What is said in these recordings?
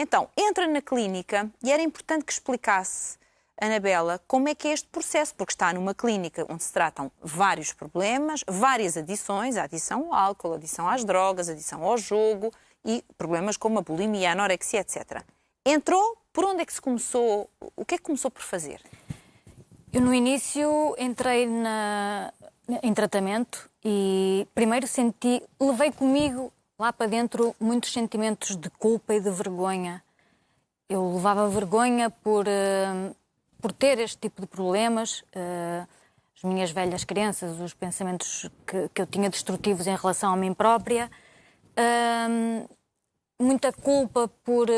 Então, entra na clínica e era importante que explicasse, Anabela, como é que é este processo, porque está numa clínica onde se tratam vários problemas, várias adições, a adição ao álcool, a adição às drogas, a adição ao jogo e problemas como a bulimia, a anorexia, etc. Entrou, por onde é que se começou? O que é que começou por fazer? Eu no início entrei em tratamento e primeiro levei comigo lá para dentro muitos sentimentos de culpa e de vergonha. Eu levava vergonha por ter este tipo de problemas, as minhas velhas crenças, os pensamentos que eu tinha destrutivos em relação a mim própria, muita culpa por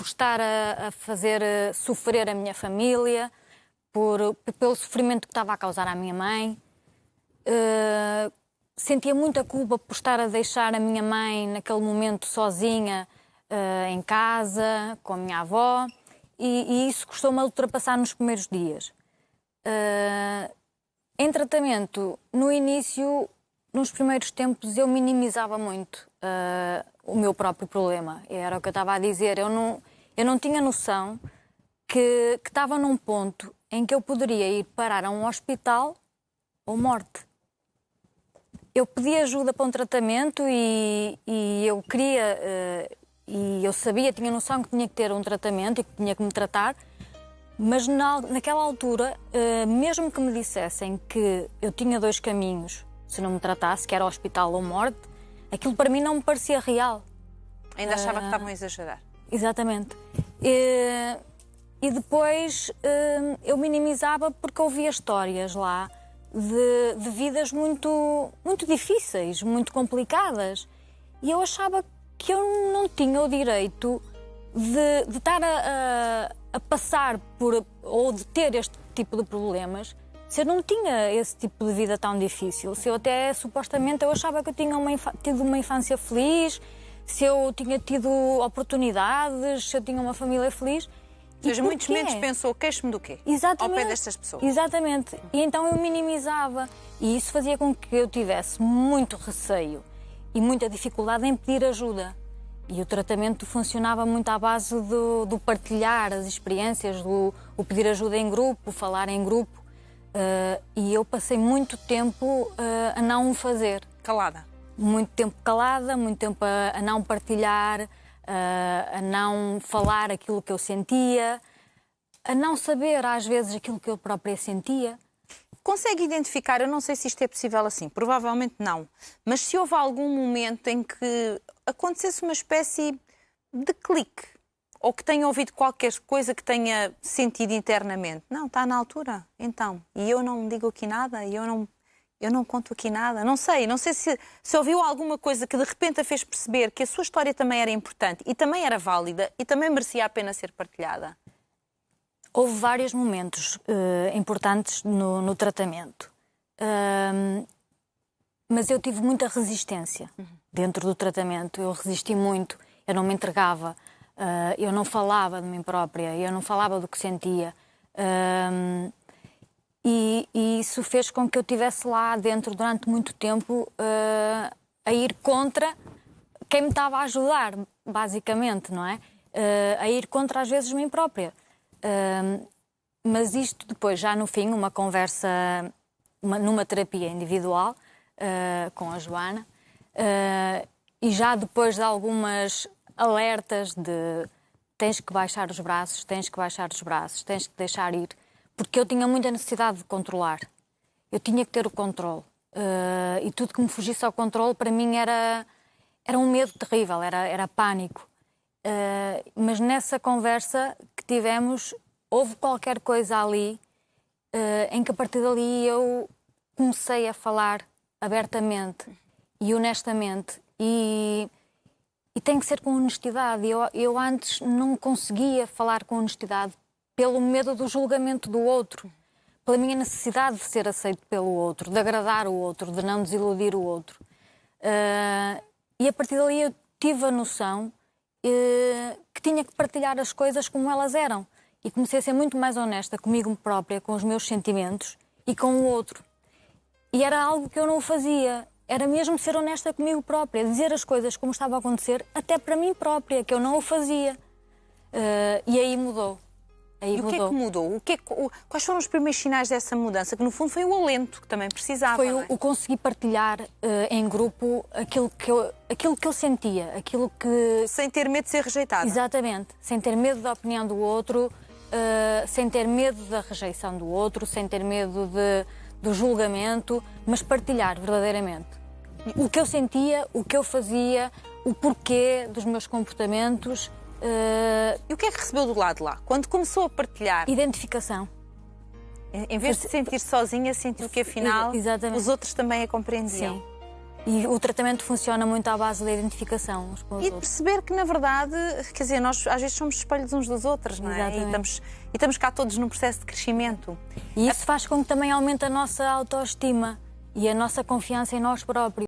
estar a fazer sofrer a minha família, pelo sofrimento que estava a causar à minha mãe. Sentia muita culpa por estar a deixar a minha mãe naquele momento sozinha em casa, com a minha avó, e isso custou-me a ultrapassar nos primeiros dias. Em tratamento, no início, nos primeiros tempos, eu minimizava muito o meu próprio problema. Era o que eu estava a dizer. Eu não tinha noção que estava num ponto em que eu poderia ir parar a um hospital ou morte. Eu pedi ajuda para um tratamento e eu queria, e eu sabia, tinha noção que tinha que ter um tratamento e que tinha que me tratar, mas naquela altura, mesmo que me dissessem que eu tinha dois caminhos, se não me tratasse, que era hospital ou morte, aquilo para mim não me parecia real. Ainda achava que estavam a exagerar. Exatamente. E depois eu minimizava porque ouvia histórias lá de vidas muito, muito difíceis, muito complicadas. E eu achava que eu não tinha o direito de estar a passar ou de ter este tipo de problemas se eu não tinha esse tipo de vida tão difícil. Se eu até, supostamente, eu achava que eu tinha tido uma infância feliz, se eu tinha tido oportunidades, se eu tinha uma família feliz. Ou seja, muitos momentos pensou, queixo-me do quê? Exatamente. Ao pé destas pessoas. Exatamente. E então eu minimizava. E isso fazia com que eu tivesse muito receio e muita dificuldade em pedir ajuda. E o tratamento funcionava muito à base do partilhar as experiências, o pedir ajuda em grupo, falar em grupo. E eu passei muito tempo a não o fazer. Calada? Muito tempo calada, muito tempo a não partilhar, a não falar aquilo que eu sentia, a não saber às vezes aquilo que eu própria sentia. Consegue identificar, eu não sei se isto é possível assim, provavelmente não, mas se houve algum momento em que acontecesse uma espécie de clique, ou que tenha ouvido qualquer coisa que tenha sentido internamente, não, está na altura, então, e eu não digo aqui nada, e eu não conto aqui nada, não sei se ouviu alguma coisa que de repente a fez perceber que a sua história também era importante e também era válida e também merecia a pena ser partilhada. Houve vários momentos importantes no tratamento, mas eu tive muita resistência dentro do tratamento. Eu resisti muito, eu não me entregava, eu não falava de mim própria, eu não falava do que sentia. E isso fez com que eu estivesse lá dentro durante muito tempo a ir contra quem me estava a ajudar, basicamente, não é? A ir contra, às vezes, mim própria. Mas isto depois, já no fim, uma conversa, numa terapia individual com a Joana, e já depois de algumas alertas de tens que baixar os braços, tens que baixar os braços, tens que deixar ir, porque eu tinha muita necessidade de controlar. Eu tinha que ter o controle. E tudo que me fugisse ao controle, para mim, era um medo terrível, era pânico. Mas nessa conversa que tivemos, houve qualquer coisa ali em que a partir dali eu comecei a falar abertamente e honestamente. E tem que ser com honestidade. Eu antes não conseguia falar com honestidade pelo medo do julgamento do outro, pela minha necessidade de ser aceito pelo outro, de agradar o outro, de não desiludir o outro. E a partir dali eu tive a noção que tinha que partilhar as coisas como elas eram. E comecei a ser muito mais honesta comigo própria, com os meus sentimentos e com o outro. E era algo que eu não fazia. Era mesmo ser honesta comigo própria, dizer as coisas como estavam a acontecer, até para mim própria, que eu não o fazia. E aí mudou. E o que é que mudou? Quais foram os primeiros sinais dessa mudança? Que no fundo foi o alento que também precisava. Foi não é? o conseguir partilhar em grupo aquilo que eu sentia, aquilo que... Sem ter medo de ser rejeitada. Exatamente. Sem ter medo da opinião do outro, sem ter medo da rejeição do outro, sem ter medo do julgamento, mas partilhar verdadeiramente. O que eu sentia, o que eu fazia, o porquê dos meus comportamentos. E o que é que recebeu do lado de lá? Quando começou a partilhar, Identificação. em vez de se sentir sozinha, sentiu que afinal Exatamente. os outros também a compreendiam. Sim. E o tratamento funciona muito à base da identificação uns com os E de outros. perceber que, na verdade, quer dizer, nós às vezes somos espelhos uns dos outros, não é? Exatamente. E estamos cá todos num processo de crescimento. E isso faz com que também aumente a nossa autoestima e a nossa confiança em nós próprios.